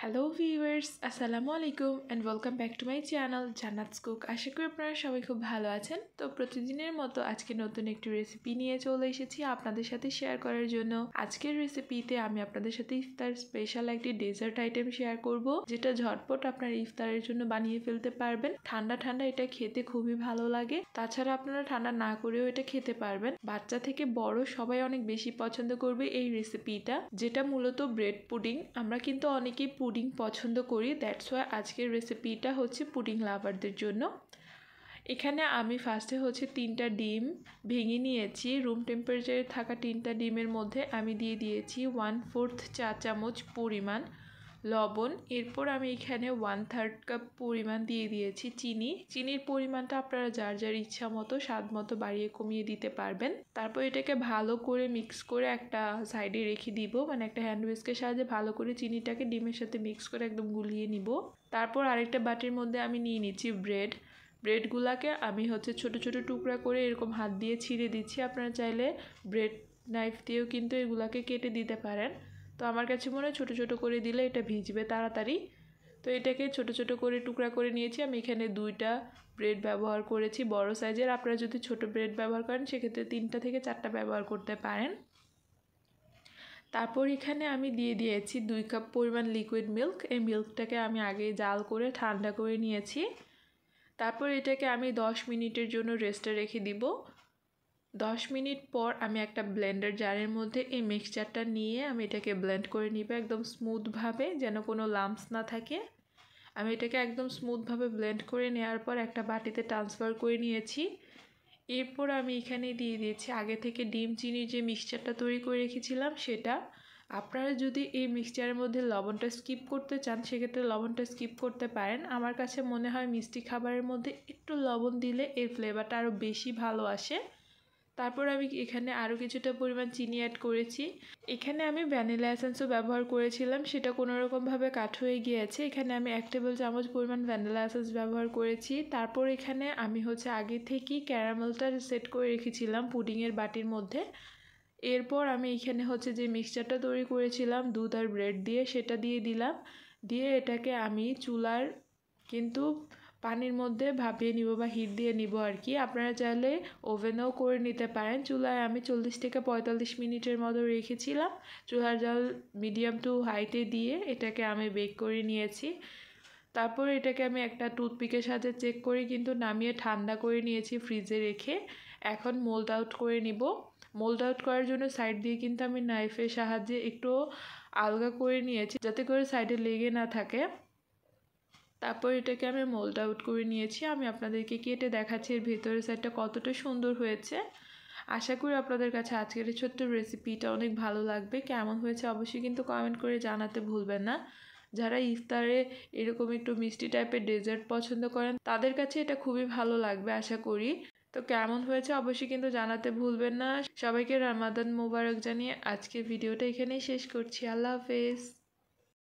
Hello viewers, আসসালামু আলাইকুম and welcome back to my channel Jannat's cook. আশা করি আপনারা সবাই খুব ভালো আছেন। তো প্রতিদিনের মতো আজকে নতুন একটি রেসিপি নিয়ে চলে এসেছি আপনাদের সাথে শেয়ার করার জন্য। আজকের রেসিপিতে আমি আপনাদের সাথে ইফতার স্পেশাল একটি ডেজার্ট আইটেম শেয়ার করব, যেটা ঝটপট আপনারা ইফতারের জন্য বানিয়ে ফেলতে পারবেন। ঠান্ডা ঠান্ডা এটা খেতে খুবই ভালো লাগে। তাছাড়া আপনারা ঠান্ডা না করেও এটা খেতে পারবেন। বাচ্চা থেকে বড় সবাই অনেক বেশি পছন্দ করবে এই রেসিপিটা, যেটা মূলত ব্রেড পুডিং। আমরা কিন্তু অনেকেই পুডিং পছন্দ করি, দ্যাটস ওয়াই আজকের রেসিপিটা হচ্ছে পুডিং লাভারদের জন্য। এখানে আমি ফার্স্টে হচ্ছে 3টা ডিম ভেঙে নিয়েছি। রুম টেম্পারেচারে থাকা 3টা ডিমের মধ্যে আমি দিয়ে দিয়েছি 1/4 চা চামচ পরিমাণ লবণ। এরপর আমি এখানে 1/3 কাপ পরিমাণ দিয়ে দিয়েছি চিনি। চিনির পরিমাণটা আপনারা যার যার ইচ্ছা মতো স্বাদ মতো বাড়িয়ে কমিয়ে দিতে পারবেন। তারপর এটাকে ভালো করে মিক্স করে একটা সাইডে রেখে দিব, মানে একটা হ্যান্ড উইস্কের সাহায্যে ভালো করে চিনিটাকে ডিমের সাথে মিক্স করে একদম গুলিয়ে নিব। তারপর আরেকটা বাটির মধ্যে আমি নিয়ে নিচ্ছি ব্রেডগুলাকে আমি হচ্ছে ছোট ছোট টুকরা করে এরকম হাত দিয়ে ছিঁড়ে দিচ্ছি। আপনারা চাইলে ব্রেড নাইফ দিয়েও কিন্তু এগুলাকে কেটে দিতে পারেন। তো আমার কাছে মনে হয় ছোটো ছোটো করে দিলে এটা ভিজবে তাড়াতাড়ি। তো এটাকে ছোট ছোট করে টুকরা করে নিয়েছি। আমি এখানে 2টা ব্রেড ব্যবহার করেছি বড় সাইজের। আপনারা যদি ছোট ব্রেড ব্যবহার করেন সেক্ষেত্রে 3টা থেকে 4টা ব্যবহার করতে পারেন। তারপর এখানে আমি দিয়ে দিয়েছি 2 কাপ পরিমাণ লিকুইড মিল্ক। এই মিল্কটাকে আমি আগে জাল করে ঠান্ডা করে নিয়েছি। তারপর এটাকে আমি 10 মিনিটের জন্য রেস্টে রেখে দিব। 10 মিনিট পর আমি একটা ব্লেন্ডার জারের মধ্যে এই মিক্সচারটা নিয়ে আমি এটাকে ব্লেন্ড করে নিব একদম স্মুথভাবে, যেন কোনো লাম্পস না থাকে। আমি এটাকে একদম স্মুথভাবে ব্লেন্ড করে নেওয়ার পর একটা বাটিতে ট্রান্সফার করে নিয়েছি। এরপর আমি এখানে দিয়ে দিয়েছি আগে থেকে ডিম চিনির যে মিক্সচারটা তৈরি করে রেখেছিলাম সেটা। আপনারা যদি এই মিক্সচারের মধ্যে লবণটা স্কিপ করতে চান সেক্ষেত্রে লবণটা স্কিপ করতে পারেন। আমার কাছে মনে হয় মিষ্টি খাবারের মধ্যে একটু লবণ দিলে এর ফ্লেভারটা আরও বেশি ভালো আসে। তারপর আমি এখানে আরও কিছুটা পরিমাণ চিনি অ্যাড করেছি। এখানে আমি ভ্যানিলা এসেন্সও ব্যবহার করেছিলাম, সেটা কোনোরকমভাবে কাট হয়ে গিয়েছে। এখানে আমি 1 টেবিল চামচ পরিমাণ ভ্যানিলা এসেন্স ব্যবহার করেছি। তারপর এখানে আমি হচ্ছে আগে থেকেই ক্যারামেলটা সেট করে রেখেছিলাম পুডিংয়ের বাটির মধ্যে। এরপর আমি এখানে হচ্ছে যে মিক্সচারটা তৈরি করেছিলাম দুধ আর ব্রেড দিয়ে, সেটা দিয়ে দিলাম। দিয়ে এটাকে আমি চুলার কিন্তু পানির মধ্যে ভাপিয়ে নিব বা হিট দিয়ে নিব আর কি। আপনারা চাইলে ওভেনেও করে নিতে পারেন। চুলায় আমি 40 থেকে 45 মিনিটের মতো রেখেছিলাম। চুলার জাল মিডিয়াম টু হাইতে দিয়ে এটাকে আমি বেক করে নিয়েছি। তারপর এটাকে আমি একটা টুথপিকের সাথে চেক করে কিন্তু নামিয়ে ঠান্ডা করে নিয়েছি ফ্রিজে রেখে। এখন মোল্ড আউট করে নিব। মোল্ড আউট করার জন্য সাইড দিয়ে কিন্তু আমি নাইফের সাহায্যে একটু আলগা করে নিয়েছি, যাতে করে সাইডে লেগে না থাকে। তারপর এটাকে আমি মোল্ড আউট করে নিয়েছি। আমি আপনাদেরকে কেটে দেখাচ্ছি এর ভেতরের সাইডটা কতটা সুন্দর হয়েছে। আশা করি আপনাদের কাছে আজকের এই ছোট্ট রেসিপিটা অনেক ভালো লাগবে। কেমন হয়েছে অবশ্যই কিন্তু কমেন্ট করে জানাতে ভুলবেন না। যারা ইফতারে এরকম একটু মিষ্টি টাইপের ডেজার্ট পছন্দ করেন তাদের কাছে এটা খুবই ভালো লাগবে আশা করি। তো কেমন হয়েছে অবশ্যই কিন্তু জানাতে ভুলবেন না। সবাইকে রমাদান মোবারক জানিয়ে আজকের ভিডিওটা এখানেই শেষ করছি। আল্লাহ হাফেজ।